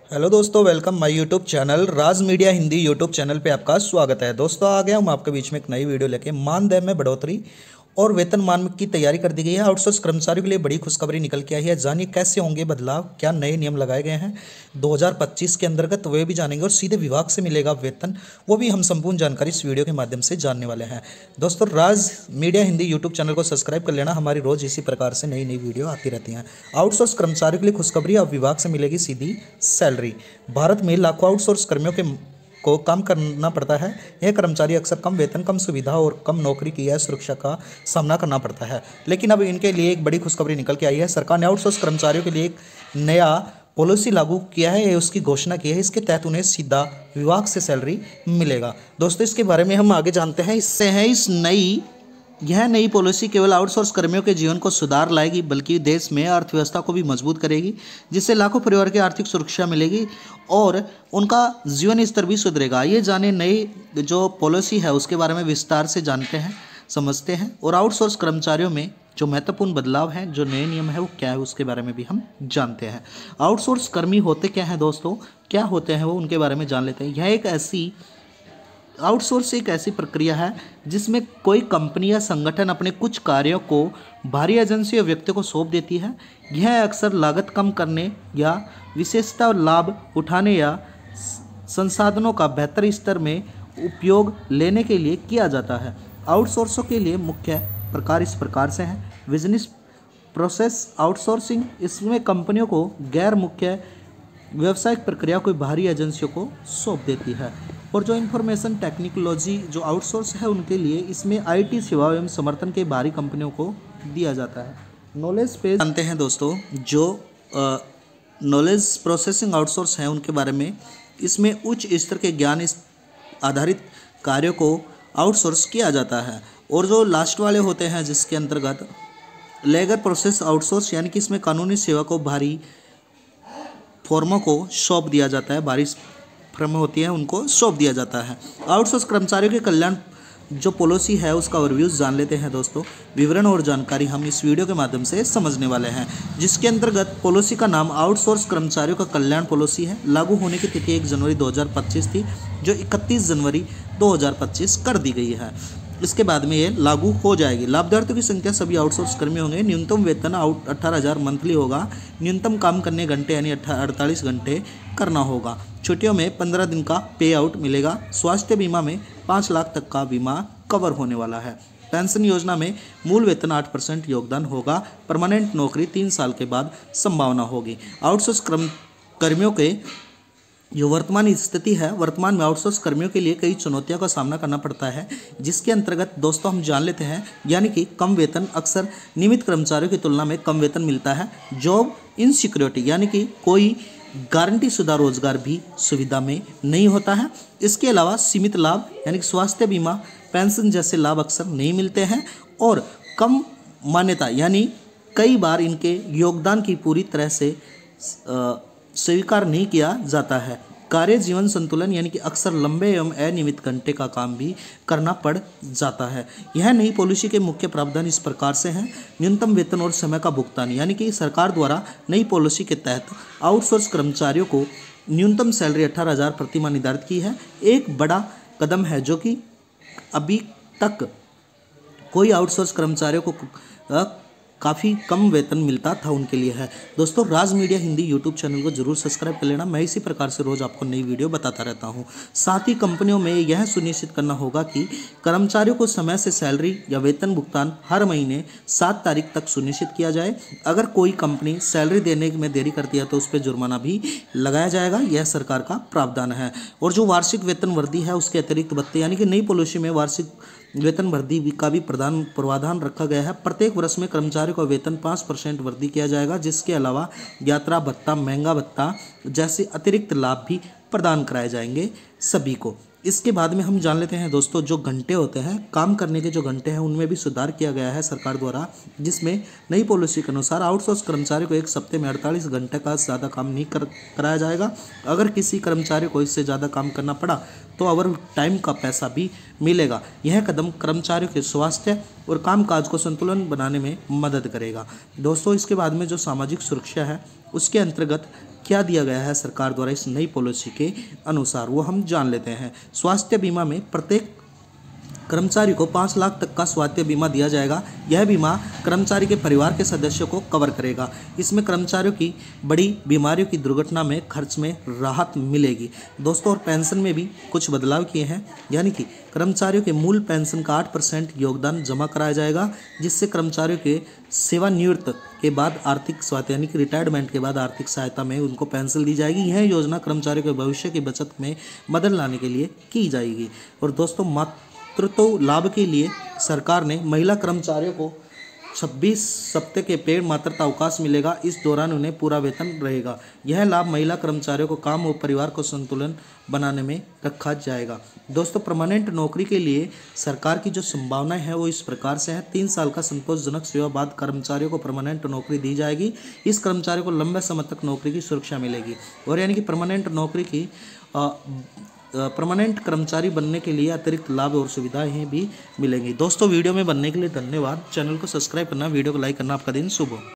Hello दोस्तों, welcome my YouTube channel Raj media Hindi YouTube channel पे आपका स्वागत है। दोस्तों आ गया हूँ आपके बीच में एक नई वीडियो लेके। मानदेय में बढ़ोतरी और वेतनमान की तैयारी कर दी गई है। आउटसोर्स कर्मचारियों के लिए बड़ी खुशखबरी निकल के आई है। जानिए कैसे होंगे बदलाव, क्या नए नियम लगाए गए हैं 2025 के अंतर्गत, वे भी जानेंगे। और सीधे विभाग से मिलेगा वेतन, वो भी हम संपूर्ण जानकारी इस वीडियो के माध्यम से जानने वाले हैं। दोस्तों राज मीडिया हिंदी यूट्यूब चैनल को सब्सक्राइब कर लेना, हमारी रोज इसी प्रकार से नई नई वीडियो आती रहती हैं। आउटसोर्स कर्मचारियों के लिए खुशखबरी, अब विभाग से मिलेगी सीधी सैलरी। भारत में लाखों आउटसोर्स कर्मियों को काम करना पड़ता है। यह कर्मचारी अक्सर कम वेतन, कम सुविधा और कम नौकरी की असुरक्षा का सामना करना पड़ता है। लेकिन अब इनके लिए एक बड़ी खुशखबरी निकल के आई है। सरकार ने आउटसोर्स कर्मचारियों के लिए एक नया पॉलिसी लागू किया है, उसकी घोषणा की है। इसके तहत उन्हें सीधा विभाग से सैलरी मिलेगा। दोस्तों इसके बारे में हम आगे जानते हैं। यह नई पॉलिसी केवल आउटसोर्स कर्मियों के जीवन को सुधार लाएगी, बल्कि देश में अर्थव्यवस्था को भी मजबूत करेगी, जिससे लाखों परिवार की आर्थिक सुरक्षा मिलेगी और उनका जीवन स्तर भी सुधरेगा। ये जाने नई जो पॉलिसी है उसके बारे में विस्तार से जानते हैं, समझते हैं। और आउटसोर्स कर्मचारियों में जो महत्वपूर्ण बदलाव हैं, जो नए नियम है वो क्या है, उसके बारे में भी हम जानते हैं। आउटसोर्स कर्मी होते क्या हैं दोस्तों, क्या होते हैं वो, उनके बारे में जान लेते हैं। आउटसोर्स एक ऐसी प्रक्रिया है जिसमें कोई कंपनी या संगठन अपने कुछ कार्यों को बाहरी एजेंसी या व्यक्ति को सौंप देती है। यह अक्सर लागत कम करने या विशेषता लाभ उठाने या संसाधनों का बेहतर स्तर में उपयोग लेने के लिए किया जाता है। आउटसोर्सों के लिए मुख्य प्रकार इस प्रकार से हैं। बिजनेस प्रोसेस आउटसोर्सिंग, इसमें कंपनियों को गैर मुख्य व्यावसायिक प्रक्रिया कोई बाहरी एजेंसियों को सौंप देती है। और जो इंफॉर्मेशन टेक्नोलॉजी जो आउटसोर्स है उनके लिए इसमें आईटी सेवा एवं समर्थन के बाहरी कंपनियों को दिया जाता है। नॉलेज पेज जानते हैं दोस्तों, जो नॉलेज प्रोसेसिंग आउटसोर्स है उनके बारे में। इसमें उच्च स्तर के ज्ञान आधारित कार्यों को आउटसोर्स किया जाता है। और जो लास्ट वाले होते हैं जिसके अंतर्गत लेगर प्रोसेस आउटसोर्स, यानी कि इसमें कानूनी सेवा को बाहरी फर्मों को सौंप दिया जाता है, बाहरी फर्म होती है उनको सौंप दिया जाता है। आउटसोर्स कर्मचारियों के कल्याण जो पॉलिसी है उसका ओवरव्यू जान लेते हैं दोस्तों। विवरण और जानकारी हम इस वीडियो के माध्यम से समझने वाले हैं, जिसके अंतर्गत पॉलिसी का नाम आउटसोर्स कर्मचारियों का कल्याण पॉलिसी है। लागू होने की तिथि 1 जनवरी 2025 थी, जो 31 जनवरी 2025 कर दी गई है। इसके बाद में ये लागू हो जाएगी। लाभार्थियों की संख्या सभी आउटसोर्स कर्मी होंगे। न्यूनतम वेतन 18,000 मंथली होगा। न्यूनतम काम करने घंटे यानी 48 घंटे करना होगा। छुट्टियों में 15 दिन का पे आउट मिलेगा। स्वास्थ्य बीमा में 5 लाख तक का बीमा कवर होने वाला है। पेंशन योजना में मूल वेतन 8% योगदान होगा। परमानेंट नौकरी 3 साल के बाद संभावना होगी। आउटसोर्स कर्मियों के जो वर्तमान स्थिति है, वर्तमान में आउटसोर्स कर्मियों के लिए कई चुनौतियों का सामना करना पड़ता है, जिसके अंतर्गत दोस्तों हम जान लेते हैं। यानी कि कम वेतन, अक्सर नियमित कर्मचारियों की तुलना में कम वेतन मिलता है। जॉब इनसिक्योरिटी, यानी कि कोई गारंटी शुदा रोजगार भी सुविधा में नहीं होता है। इसके अलावा सीमित लाभ, यानी कि स्वास्थ्य बीमा, पेंशन जैसे लाभ अक्सर नहीं मिलते हैं। और कम मान्यता, यानी कई बार इनके योगदान की पूरी तरह से स्वीकार नहीं किया जाता है। कार्य जीवन संतुलन, यानी कि अक्सर लंबे एवं अनियमित घंटे का काम भी करना पड़ जाता है। यह नई पॉलिसी के मुख्य प्रावधान इस प्रकार से हैं। न्यूनतम वेतन और समय का भुगतान, यानी कि सरकार द्वारा नई पॉलिसी के तहत आउटसोर्स कर्मचारियों को न्यूनतम सैलरी 18,000 प्रति माह निर्धारित की है। एक बड़ा कदम है, जो कि अभी तक कोई आउटसोर्स कर्मचारियों को काफ़ी कम वेतन मिलता था, उनके लिए है। दोस्तों राज मीडिया हिंदी यूट्यूब चैनल को जरूर सब्सक्राइब कर लेना। मैं इसी प्रकार से रोज़ आपको नई वीडियो बताता रहता हूं। साथ ही कंपनियों में यह सुनिश्चित करना होगा कि कर्मचारियों को समय से सैलरी या वेतन भुगतान हर महीने 7 तारीख तक सुनिश्चित किया जाए। अगर कोई कंपनी सैलरी देने में देरी करती है तो उस पर जुर्माना भी लगाया जाएगा। यह सरकार का प्रावधान है। और जो वार्षिक वेतन वृद्धि है उसके अतिरिक्त भत्ते, यानी कि नई पॉलिसी में वार्षिक वेतन वृद्धि का भी प्रावधान रखा गया है। प्रत्येक वर्ष में कर्मचारियों का वेतन 5% वृद्धि किया जाएगा, जिसके अलावा यात्रा भत्ता, महंगा भत्ता जैसे अतिरिक्त लाभ भी प्रदान कराए जाएंगे सभी को। इसके बाद में हम जान लेते हैं दोस्तों, जो घंटे होते हैं, काम करने के जो घंटे हैं उनमें भी सुधार किया गया है सरकार द्वारा, जिसमें नई पॉलिसी के अनुसार आउटसोर्स कर्मचारी को एक सप्ते में 48 घंटे का ज़्यादा काम नहीं कराया जाएगा। अगर किसी कर्मचारी को इससे ज़्यादा काम करना पड़ा तो ओवर टाइम का पैसा भी मिलेगा। यह कदम कर्मचारियों के स्वास्थ्य और कामकाज को संतुलन बनाने में मदद करेगा। दोस्तों इसके बाद में जो सामाजिक सुरक्षा है उसके अंतर्गत क्या दिया गया है सरकार द्वारा इस नई पॉलिसी के अनुसार, वो हम जान लेते हैं। स्वास्थ्य बीमा में प्रत्येक कर्मचारी को 5 लाख तक का स्वास्थ्य बीमा दिया जाएगा। यह बीमा कर्मचारी के परिवार के सदस्यों को कवर करेगा। इसमें कर्मचारियों की बड़ी बीमारियों की दुर्घटना में खर्च में राहत मिलेगी दोस्तों। और पेंशन में भी कुछ बदलाव किए हैं, यानी कि कर्मचारियों के मूल पेंशन का 8% योगदान जमा कराया जाएगा, जिससे कर्मचारियों के सेवानिवृत्त के बाद आर्थिक सहायता यानी कि रिटायरमेंट के बाद आर्थिक सहायता में उनको पेंशन दी जाएगी। यह योजना कर्मचारियों के भविष्य की बचत में मदद लाने के लिए की जाएगी। और दोस्तों मातृत्व लाभ के लिए सरकार ने महिला कर्मचारियों को 26 सप्ताह के पेड मातृत्व अवकाश मिलेगा। इस दौरान उन्हें पूरा वेतन रहेगा। यह लाभ महिला कर्मचारियों को काम और परिवार को संतुलन बनाने में रखा जाएगा। दोस्तों परमानेंट नौकरी के लिए सरकार की जो संभावनाएं हैं वो इस प्रकार से है। 3 साल का संतोषजनक सेवा बाद कर्मचारियों को परमानेंट नौकरी दी जाएगी। इस कर्मचारी को लंबे समय तक नौकरी की सुरक्षा मिलेगी। और यानी कि परमानेंट कर्मचारी बनने के लिए अतिरिक्त लाभ और सुविधाएं भी मिलेंगी। दोस्तों वीडियो में बनने के लिए धन्यवाद। चैनल को सब्सक्राइब करना, वीडियो को लाइक करना। आपका दिन शुभ हो।